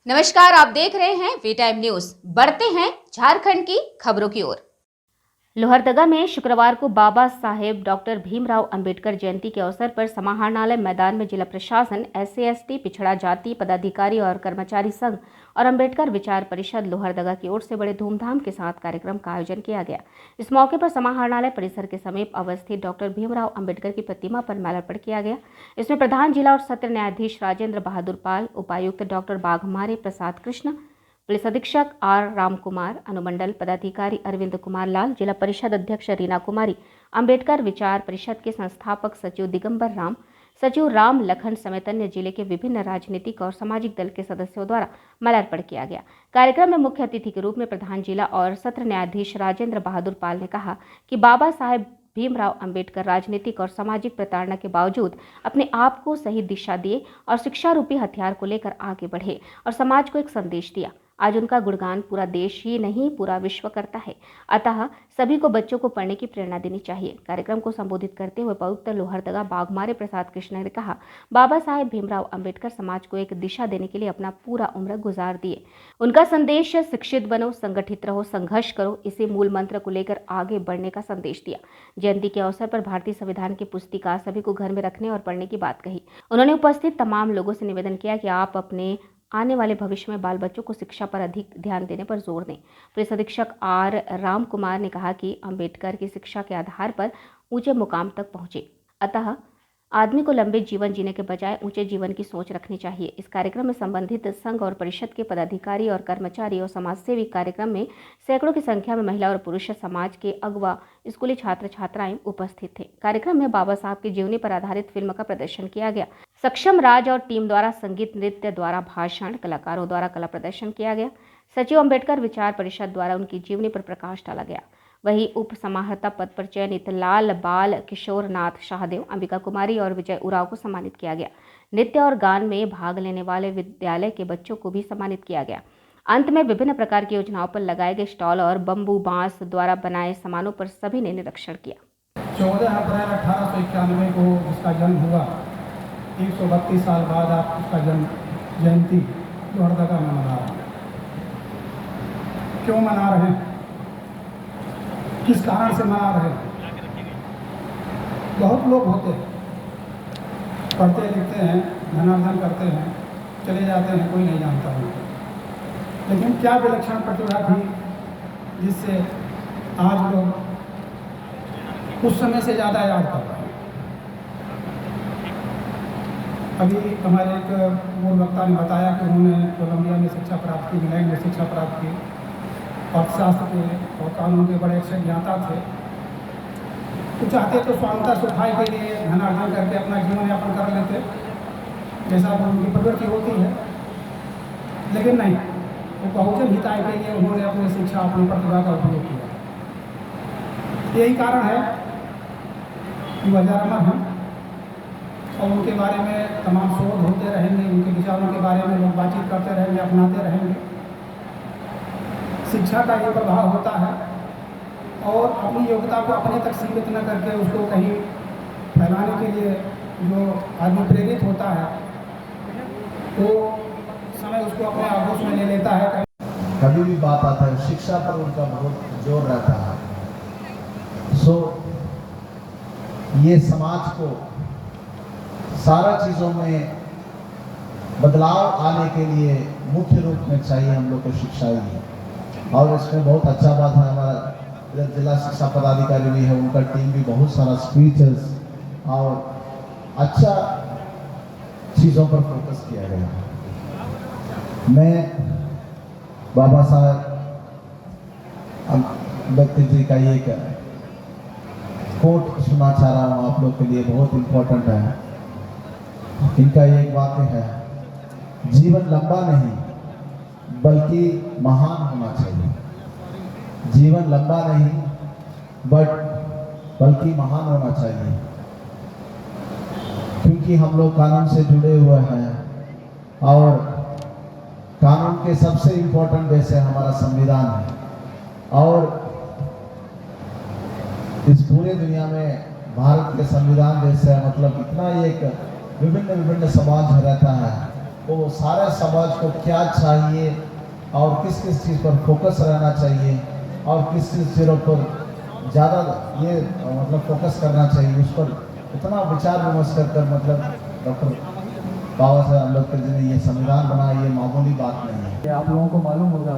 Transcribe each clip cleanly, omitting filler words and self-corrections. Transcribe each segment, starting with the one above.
नमस्कार, आप देख रहे हैं वी टाइम न्यूज। बढ़ते हैं झारखंड की खबरों की ओर। लोहरदगा में शुक्रवार को बाबा साहेब डॉक्टर भीमराव अंबेडकर जयंती के अवसर पर समाहरणालय मैदान में जिला प्रशासन, SC/ST, पिछड़ा जाति पदाधिकारी और कर्मचारी संघ और अंबेडकर विचार परिषद लोहरदगा की ओर से बड़े धूमधाम के साथ कार्यक्रम का आयोजन किया गया। इस मौके पर समाहरणालय परिसर के समीप अवस्थित डॉक्टर भीमराव अंबेडकर की प्रतिमा पर माल्यार्पण किया गया। इसमें प्रधान जिला और सत्र न्यायाधीश राजेंद्र बहादुर पाल, उपायुक्त डॉक्टर बाघमारे प्रसाद कृष्ण, पुलिस अधीक्षक R. राम कुमार, अनुमंडल पदाधिकारी अरविंद कुमार लाल, जिला परिषद अध्यक्ष रीना कुमारी, अंबेडकर विचार परिषद के संस्थापक सचिव दिगंबर राम, सचिव राम लखन समेत अन्य जिले के विभिन्न राजनीतिक और सामाजिक दल के सदस्यों द्वारा माल्यार्पण किया गया। कार्यक्रम में मुख्य अतिथि के रूप में प्रधान जिला और सत्र न्यायाधीश राजेंद्र बहादुर पाल ने कहा कि बाबा साहेब भीमराव अंबेडकर राजनीतिक और सामाजिक प्रताड़ना के बावजूद अपने आप को सही दिशा दिए और शिक्षा रूपी हथियार को लेकर आगे बढ़े और समाज को एक संदेश दिया। आज उनका गुणगान पूरा देश ही नहीं पूरा विश्व करता है, अतः सभी को बच्चों को पढ़ने की प्रेरणा देनी चाहिए। कार्यक्रम को संबोधित करते हुए उपायुक्त लोहरदगा बाघमारे प्रसाद कृष्ण ने कहा, बाबा साहेब भीमराव अंबेडकर समाज को एक दिशा देने के लिए अपना पूरा उम्र गुजार दिए। उनका संदेश शिक्षित बनो, संगठित रहो, संघर्ष करो, इसी मूल मंत्र को लेकर आगे बढ़ने का संदेश दिया। जयंती के अवसर पर भारतीय संविधान की पुस्तिका सभी को घर में रखने और पढ़ने की बात कही। उन्होंने उपस्थित तमाम लोगों से निवेदन किया कि आप अपने आने वाले भविष्य में बाल बच्चों को शिक्षा पर अधिक ध्यान देने पर जोर दें। पुलिस अधीक्षक R. राम कुमार ने कहा कि अंबेडकर की शिक्षा के आधार पर ऊंचे मुकाम तक पहुंचे, अतः आदमी को लंबे जीवन जीने के बजाय ऊंचे जीवन की सोच रखनी चाहिए। इस कार्यक्रम में संबंधित संघ और परिषद के पदाधिकारी और कर्मचारी और समाजसेवी, कार्यक्रम में सैकड़ों की संख्या में महिला और पुरुष समाज के अगवा स्कूली छात्र छात्राएं उपस्थित थे। कार्यक्रम में बाबा साहब की जीवनी पर आधारित फिल्म का प्रदर्शन किया गया। सक्षम राज और टीम द्वारा संगीत, नृत्य द्वारा भाषण, कलाकारों द्वारा कला प्रदर्शन किया गया। सचिव अंबेडकर विचार परिषद द्वारा उनकी जीवनी पर प्रकाश डाला गया। वहीं उप समाहर्ता पद पर चयनित लाल बाल किशोर नाथ शाहदेव, अंबिका कुमारी और विजय उराव को सम्मानित किया गया। नृत्य और गान में भाग लेने वाले विद्यालय के बच्चों को भी सम्मानित किया गया। अंत में विभिन्न प्रकार की योजनाओं पर लगाए गए स्टॉल और बम्बू बांस द्वारा बनाए सामानों पर सभी ने निरीक्षण किया। 14 अप्रैल 1891 को जिसका जन्म हुआ, 132 साल बाद आप उसका जन्म जयंती लोहरदगा में मना रहे हैं। क्यों मना रहे हैं, किस कारण से मना रहे हैं? बहुत लोग होते हैं, पढ़ते लिखते हैं, धनार्जन करते हैं, चले जाते हैं, कोई नहीं जानता उनको। लेकिन क्या विलक्षण प्रतिभा थी जिससे आज लोग उस समय से ज़्यादा याद कर रहे हैं। अभी हमारे एक मूल वक्ता ने बताया कि उन्होंने कोलंबिया में शिक्षा प्राप्त की, इंग्लैंड में शिक्षा प्राप्त की, अर्थशास्त्र के और कानून के बड़े अच्छे ज्ञाता थे। तो चाहते तो स्वामित्व सुखाय के लिए धनार्जन करके अपना जीवन यापन कर लेते, जैसा उनकी प्रवृत्ति होती है, लेकिन नहीं, वो बहुजन हिताय के लिए उन्होंने अपनी शिक्षा, अपनी प्रतिभा का उपयोग किया। यही कारण है कि वह अमर हैं और उनके बारे में तमाम शोध होते रहेंगे, उनके विचारों के बारे में लोग बातचीत करते रहेंगे, अपनाते रहेंगे। शिक्षा का ये प्रभाव होता है और अपनी योग्यता को अपने तक सीमित न करके उसको कहीं फैलाने के लिए जो आदमी प्रेरित होता है तो समय उसको अपने आगोश में ले लेता है। कभी भी बात आता है शिक्षा पर उनका बहुत जोर रहता है। सो ये समाज को सारा चीज़ों में बदलाव आने के लिए मुख्य रूप में चाहिए हम लोग को शिक्षा ही। और इसमें बहुत अच्छा बात है, हमारा जिला शिक्षा पदाधिकारी भी है, उनका टीम भी बहुत सारा स्पीचेस और अच्छा चीज़ों पर फोकस किया गया। मैं बाबा साहब अम्बेडकर जी का एक कोट सुना चाह रहा हूँ आप लोग के लिए, बहुत इम्पोर्टेंट है। इनका एक वाक्य है, जीवन लंबा नहीं बल्कि महान होना चाहिए। जीवन लंबा नहीं बल्कि महान होना चाहिए, क्योंकि हम लोग कानून से जुड़े हुए हैं और कानून के सबसे इम्पोर्टेंट बेस है हमारा संविधान है। और इस पूरे दुनिया में भारत के संविधान देश है, मतलब इतना एक विभिन्न समाज रहता है वो सारे समाज को क्या चाहिए और किस किस चीज़ पर फोकस रहना चाहिए और किस किस चीज़ों पर ज़्यादा ये मतलब फोकस करना चाहिए, उस पर इतना विचार विमर्श कर मतलब डॉक्टर बाबा साहब अम्बेडकर जी ने ये संविधान बनाया, ये मामूली बात नहीं है। आप लोगों को मालूम होगा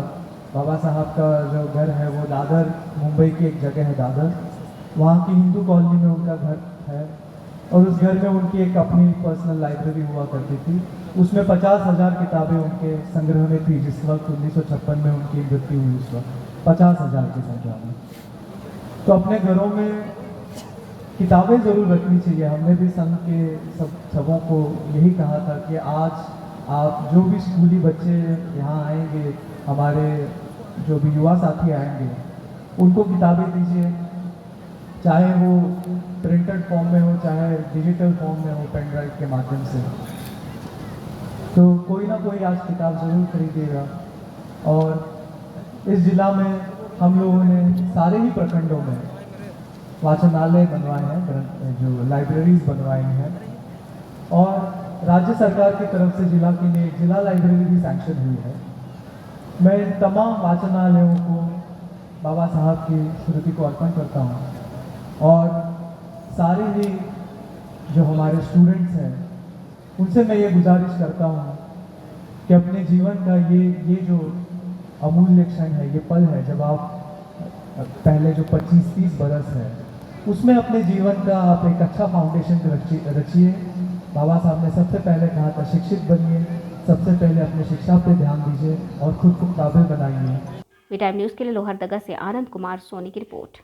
बाबा साहब का जो घर है वो दादर, मुंबई की एक जगह है दादर, वहाँ की हिंदू कॉलोनी में उनका घर है और उस घर में उनकी एक अपनी पर्सनल लाइब्रेरी हुआ करती थी। उसमें 50,000 किताबें उनके संग्रह में थी जिस वक्त 1956 में उनकी मृत्यु हुई, उस वक्त 50,000 की संख्या में। तो अपने घरों में किताबें ज़रूर रखनी चाहिए। हमने भी संघ के सबों को यही कहा था कि आज आप जो भी स्कूली बच्चे यहाँ आएंगे, हमारे जो भी युवा साथी आएंगे, उनको किताबें दीजिए, चाहे वो प्रिंटेड फॉर्म में हो चाहे डिजिटल फॉर्म में हो, पेन ड्राइव के माध्यम से। तो कोई ना कोई आज किताब ज़रूर खरीदेगा। और इस जिला में हम लोगों ने सारे ही प्रखंडों में वाचनालय बनवाए हैं, जो लाइब्रेरीज बनवाई हैं, और राज्य सरकार की तरफ से जिला के लिए जिला लाइब्रेरी भी सैंक्शन हुई है। मैं इन तमाम वाचनालयों को बाबा साहब की स्मृति को अर्पण करता हूँ और सारे ही जो हमारे स्टूडेंट्स हैं उनसे मैं ये गुजारिश करता हूँ कि अपने जीवन का ये जो अमूल्य क्षण है, ये पल है, जब आप पहले जो 25-30 बरस है उसमें अपने जीवन का आप एक अच्छा फाउंडेशन रचिए। बाबा साहब ने सबसे पहले कहा था शिक्षित बनिए, सबसे पहले अपने शिक्षा पे ध्यान दीजिए और खुद को काबिल बनाइए। वी टाइम न्यूज़ के लिए लोहरदगा से आनंद कुमार सोनी की रिपोर्ट।